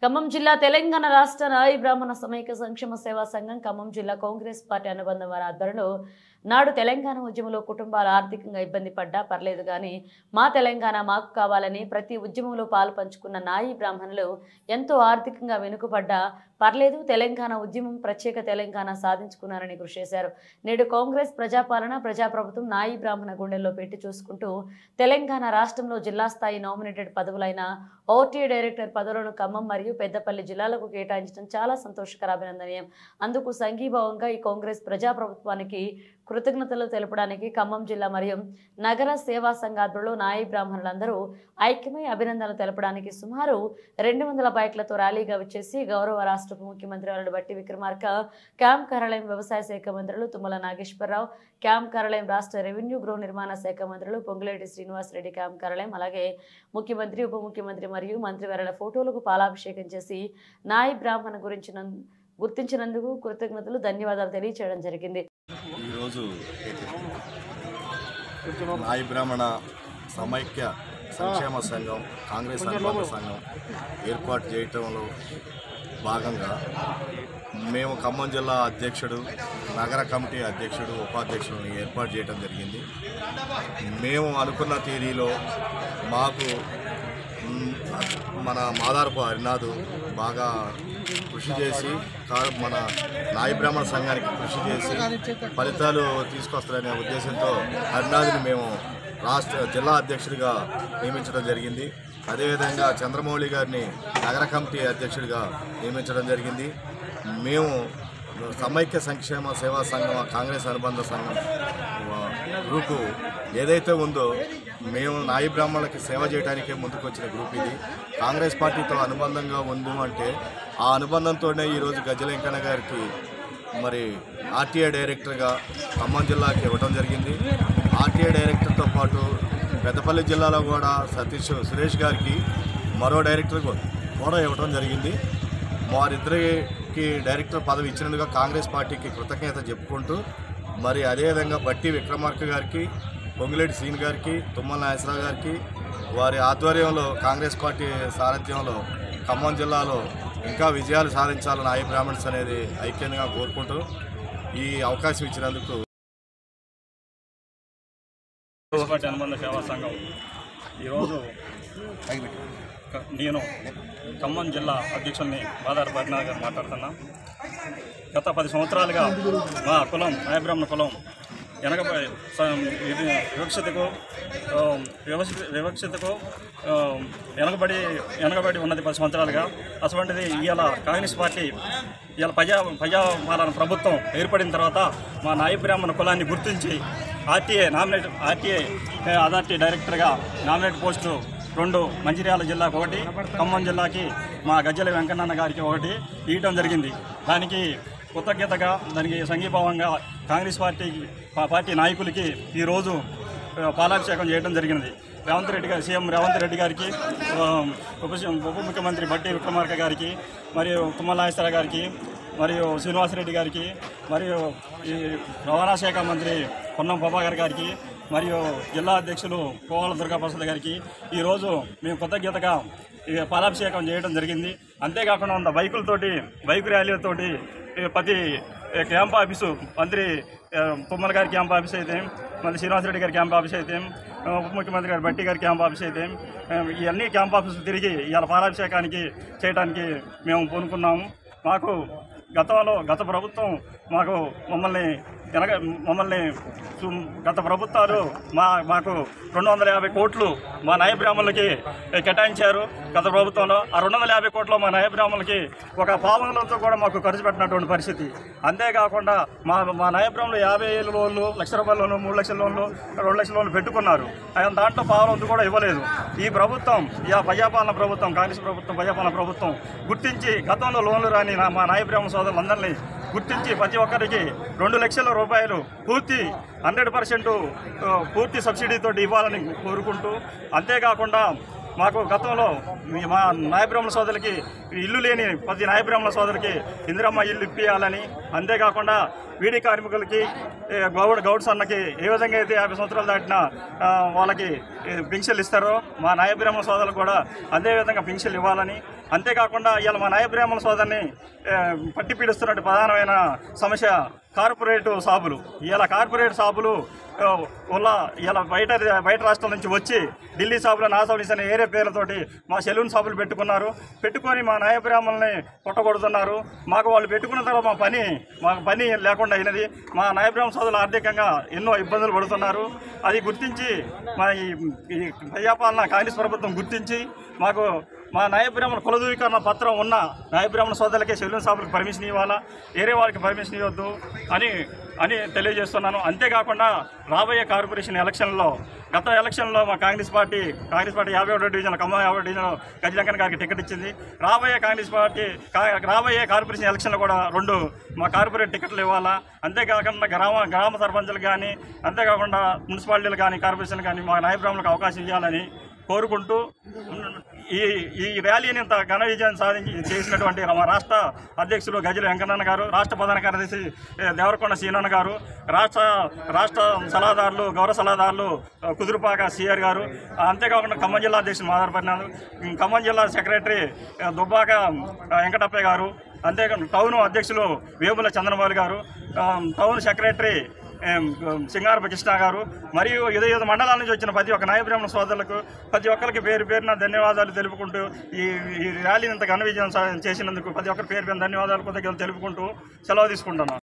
ఖమ్మం జిల్లా తెలంగాణ రాష్ట్ర నాయి బ్రాహ్మణ సమైక్య సంక్షేమ సేవా సంఘం ఖమ్మం జిల్లా కాంగ్రెస్ పార్టీ అనుబంధం వారి ఆధ్వర్యంలో నాడు తెలంగాణ ఉద్యమంలో కుటుంబాలు ఆర్థికంగా ఇబ్బంది పడ్డా పర్లేదు కానీ మా తెలంగాణ మాకు కావాలని ప్రతి ఉద్యమంలో పాలు పంచుకున్న నాయి బ్రాహ్మణులు ఎంతో ఆర్థికంగా వెనుకబడ్డా పర్లేదు తెలంగాణ ఉద్యమం ప్రత్యేక తెలంగాణ సాధించుకున్నారని కృషి చేశారు. నేడు కాంగ్రెస్ ప్రజాపాలన ప్రజాప్రభుత్వం నాయి బ్రాహ్మణ గుండెల్లో పెట్టి చూసుకుంటూ తెలంగాణ రాష్ట్రంలో జిల్లా స్థాయి నామినేటెడ్ పదవులైన ఓటీఏ డైరెక్టర్ పదవులను ఖమ్మం మరియు పెద్దపల్లి జిల్లాలకు కేటాయించడం చాలా సంతోషకర అభినందనీయం. అందుకు సంఘీభావంగా ఈ కాంగ్రెస్ ప్రజాప్రభుత్వానికి కృతజ్ఞతలు తెలపడానికి ఖమ్మం జిల్లా మరియు నగర సేవా సంఘాధ్వర్యంలో నాయి బ్రాహ్మణులందరూ ఐక్యమై అభినందనలు తెలపడానికి సుమారు 200 బైక్లతో ర్యాలీగా వచ్చేసి గౌరవ రాష్ట్ర ముఖ్యమంత్రి వారు బట్టి విక్రమార్క, క్యాంప్ కార్యాలయం వ్యవసాయ శాఖ మంత్రులు తుమ్మల నాగేశ్వరరావు, క్యాంప్ కార్యాలయం రాష్ట్ర రెవెన్యూ గృహ నిర్మాణ శాఖ మంత్రులు పొంగులేటి శ్రీనివాసరెడ్డి, క్యాంప్ కార్యాలయం అలాగే ముఖ్యమంత్రి, ఉప ముఖ్యమంత్రి మరియు మంత్రివర్యుల ఫోటోలకు పాలాభిషేకం చేసి నాయి బ్రాహ్మణ గుర్తించినందుకు కృతజ్ఞతలు, ధన్యవాదాలు తెలియజేయడం జరిగింది. ఈరోజు నాయి బ్రాహ్మణ సమైక్య సంక్షేమ సంఘం కాంగ్రెస్ అనుబంధ సంఘం ఏర్పాటు చేయటంలో భాగంగా మేము ఖమ్మం జిల్లా అధ్యక్షుడు, నగర కమిటీ అధ్యక్షుడు, ఉపాధ్యక్షుడిని ఏర్పాటు చేయడం జరిగింది. మేము అనుకున్న తీరీలో మాకు మన మాదారపు హరినాథ్ బాగా కృషి చేసి మన నాయి బ్రాహ్మణ సంఘానికి కృషి చేసి ఫలితాలు తీసుకొస్తారనే ఉద్దేశంతో హరినాథ్ని మేము జిల్లా అధ్యక్షుడిగా నియమించడం జరిగింది. అదేవిధంగా చంద్రమౌళి గారిని నగర కమిటీ అధ్యక్షుడిగా నియమించడం జరిగింది. మేము సమైక్య సంక్షేమ సేవా సంఘం కాంగ్రెస్ అనుబంధ సంఘం గ్రూపు ఏదైతే ఉందో మేము నాయి బ్రాహ్మణులకి సేవ చేయడానికే ముందుకు వచ్చిన గ్రూప్ ఇది. కాంగ్రెస్ పార్టీతో అనుబంధంగా ఉంది అంటే ఆ అనుబంధంతోనే ఈరోజు గజ్జల వెంకన్న గారికి మరి ఆర్టీఏ డైరెక్టర్గా ఖమ్మం జిల్లాకి ఇవ్వడం జరిగింది. ఆర్టీఏ డైరెక్టర్తో పాటు పెద్దపల్లి జిల్లాలో కూడా సురేష్ గారికి మరో డైరెక్టర్ కూడా ఇవ్వడం జరిగింది. వారిద్దరికి డైరెక్టర్ పదవి ఇచ్చినందుకు కాంగ్రెస్ పార్టీకి కృతజ్ఞత చెప్పుకుంటూ మరి అదేవిధంగా బట్టి విక్రమార్క గారికి, పొంగులేటి శ్రీని గారికి, తుమ్మల నాగేశ్వరరావు గారికి వారి ఆధ్వర్యంలో కాంగ్రెస్ పార్టీ సారథ్యంలో ఖమ్మం జిల్లాలో ఇంకా విజయాలు సాధించాలని నాయి బ్రాహ్మణ్స్ అనేది ఐక్యంగా కోరుకుంటూ ఈ అవకాశం ఇచ్చినందుకు అనుబంధ సేవా సంఘం ఈరోజు నేను ఖమ్మం జిల్లా అధ్యక్షుడిని మాదారపు హరినాథ్ గారు మాట్లాడుతున్నా. గత 10 సంవత్సరాలుగా మా కులం నాయి బ్రాహ్మణ కులం వివక్షతకు వెనకబడి ఉన్నది 10 సంవత్సరాలుగా. అటువంటిది ఇవాళ కాంగ్రెస్ పార్టీ ఇవాళ ప్రజాపాలన ప్రభుత్వం ఏర్పడిన తర్వాత మా నాయి బ్రాహ్మణ కులాన్ని గుర్తించి ఆర్టీఏ అథారిటీ డైరెక్టర్గా నామినేట్ పోస్టు 2 మంచిర్యాల జిల్లాకు 1, ఖమ్మం జిల్లాకి మా గజ్జల వెంకన్న గారికి 1 ఇవ్వడం జరిగింది. దానికి కృతజ్ఞతగా దానికి సంఘీభావంగా కాంగ్రెస్ పార్టీ నాయకులకి ఈరోజు పాలాభిషేకం చేయడం జరిగినది. సీఎం రేవంత్ రెడ్డి గారికి, ఉప ముఖ్యమంత్రి బట్టి విక్రమార్క గారికి, మరియు తుమ్మల నాగేశ్వరరావు గారికి, మరియు శ్రీనివాసరెడ్డి గారికి, మరియు ఈ రవాణా శాఖ మంత్రి పొన్నం ప్రభాకర్ గారికి, మరియు జిల్లా అధ్యక్షులు కోవాల దుర్గాప్రసాద్ గారికి ఈరోజు మేము కృతజ్ఞతగా పాలాభిషేకం చేయడం జరిగింది. అంతేకాకుండా 100 బైకు ర్యాలీలతోటి ప్రతి క్యాంప్ ఆఫీసు మంత్రి తుమ్మల గారి క్యాంప్ ఆఫీస్ అయితే, మళ్ళీ శ్రీనివాసరెడ్డి గారి క్యాంప్ ఆఫీస్ అయితే, ఉప ముఖ్యమంత్రి గారు బట్టి గారి క్యాంప్ ఆఫీస్ అయితే ఇవన్నీ క్యాంప్ ఆఫీసులు తిరిగి ఇవాళ పాలాభిషేకానికి చేయడానికి మేము పూనుకున్నాము. మాకు గత ప్రభుత్వం మమ్మల్ని గత ప్రభుత్వాలు మాకు 250 కోట్లు మా నాయ బ్రాహ్మణులకి కేటాయించారు. గత ప్రభుత్వంలో ఆ 250 కోట్లు మా నాయ బ్రాహ్మణులకి ఒక పావనలతో కూడా మాకు ఖర్చు పెట్టినటువంటి పరిస్థితి. అంతేకాకుండా మా నాయ బ్రాహ్మణులు 50,000 లోన్లు, ₹1,00,000 లోన్లు, 3 లక్షల లోన్లు, 2 లక్షల లోన్లు పెట్టుకున్నారు. దాంట్లో పావనలతో కూడా ఇవ్వలేదు. ఈ ప్రభుత్వం ప్రజాపాలన ప్రభుత్వం, కాంగ్రెస్ ప్రభుత్వం, ప్రజాపాలన ప్రభుత్వం గుర్తించి గతంలో లోన్లు రాని మా నాయ బ్రాహ్మణ సోదరులందరినీ గుర్తించి ప్రతి ఒక్కరికి ₹2 లక్షల పూర్తి 100% పూర్తి సబ్సిడీతో ఇవ్వాలని కోరుకుంటూ, అంతేకాకుండా మాకు గతంలో మా నాయ బ్రాహ్మణ సోదరులకి ఇల్లు లేని ప్రతి నాయ బ్రాహ్మణ సోదరులకి ఇందిరమ్మ ఇల్లు ఇప్పియాలని, అంతేకాకుండా వీడి కార్మికులకి గౌడ్స్ అన్నకి ఏ విధంగా అయితే 50 సంవత్సరాలు దాటిన వాళ్ళకి పింఛన్లు ఇస్తారో మా నాయ బ్రాహ్మణ సోదరులకు కూడా అదేవిధంగా పింఛన్లు ఇవ్వాలని, అంతేకాకుండా ఇవాళ మా నాయ బ్రాహ్మణ సోదరుని పట్టి పీడిస్తున్నట్టు ప్రధానమైన సమస్య కార్పొరేట్ షాపులు. ఇలా కార్పొరేట్ షాపులు వల్ల ఇలా బయట రాష్ట్రాల నుంచి వచ్చి ఢిల్లీ షాపులు, నా షాపులు అనే ఏరే పేర్లతోటి మా సెలూన్ షాపులు పెట్టుకొని మా నాయ బ్రాహ్మణుల్ని కొట్టగొడుతున్నారు. మాకు వాళ్ళు పెట్టుకున్న తర్వాత మాకు పని లేకుండా అయినది. మా నాయ బ్రాహ్మణ సోదరులు ఆర్థికంగా ఎన్నో ఇబ్బందులు పడుతున్నారు. అది గుర్తించి మా ఈ ప్రజాపాలన కాంగ్రెస్ ప్రభుత్వం గుర్తించి మాకు మా నాయ బ్రాహ్మణ కుల ధృవీకరణ పత్రం ఉన్న నాయ బ్రాహ్మణ సోదరులకే సెలూన్ షాపులకు పర్మిషన్ ఇవ్వాలా, వేరే వాళ్ళకి పర్మిషన్ ఇవ్వద్దు అని తెలియజేస్తున్నాను. అంతేకాకుండా రాబోయే కార్పొరేషన్ ఎలక్షన్లో గత ఎలక్షన్లో మా కాంగ్రెస్ పార్టీ 51వ డివిజన్ ఖమ్మం 50వ డివిజన్ గజలంకన్ గారికి టికెట్ ఇచ్చింది. రాబోయే కార్పొరేషన్ ఎలక్షన్లో కూడా 2 మా కార్పొరేట్ టికెట్లు ఇవ్వాలా. అంతేకాకుండా గ్రామ సర్పంచులు కానీ, అంతేకాకుండా మున్సిపాలిటీలు కానీ, కార్పొరేషన్ కానీ మా నాయ బ్రాహ్మణులకు అవకాశం ఇవ్వాలని కోరుకుంటూ ఈ ర్యాలీని ఇంత ఘన విజయం చేసినటువంటి మా రాష్ట్ర అధ్యక్షులు గజల వెంకన్న గారు, రాష్ట్ర ప్రధాన కార్యదర్శి దేవరకొండ సీనన్న గారు, రాష్ట్ర సలహాదారులు గౌరవ సలహాదారులు కుదురుపాక సిఆర్ గారు, అంతేకాకుండా ఖమ్మం జిల్లా అధ్యక్షులు మాదారపడినారు, ఖమ్మం జిల్లా సెక్రటరీ దుబ్బాక వెంకటప్పయ్య గారు, అంతేకాకుండా టౌన్ అధ్యక్షులు వేముల చంద్రమౌళి గారు, టౌన్ సెక్రటరీ సింగారపు కృష్ణ గారు, మరియు 5 మండలాల నుంచి వచ్చిన ప్రతి ఒక్క నాయ బ్రాహ్మణ సోదరులకు ప్రతి ఒక్కరికి పేరున ధన్యవాదాలు తెలుపుకుంటూ ఈ ర్యాలీని ఇంత ఘన విజయం చేసినందుకు ప్రతి ఒక్కరి పేరు ధన్యవాదాలు కృతజ్ఞతలు తెలుపుకుంటూ సెలవు తీసుకుంటున్నాను.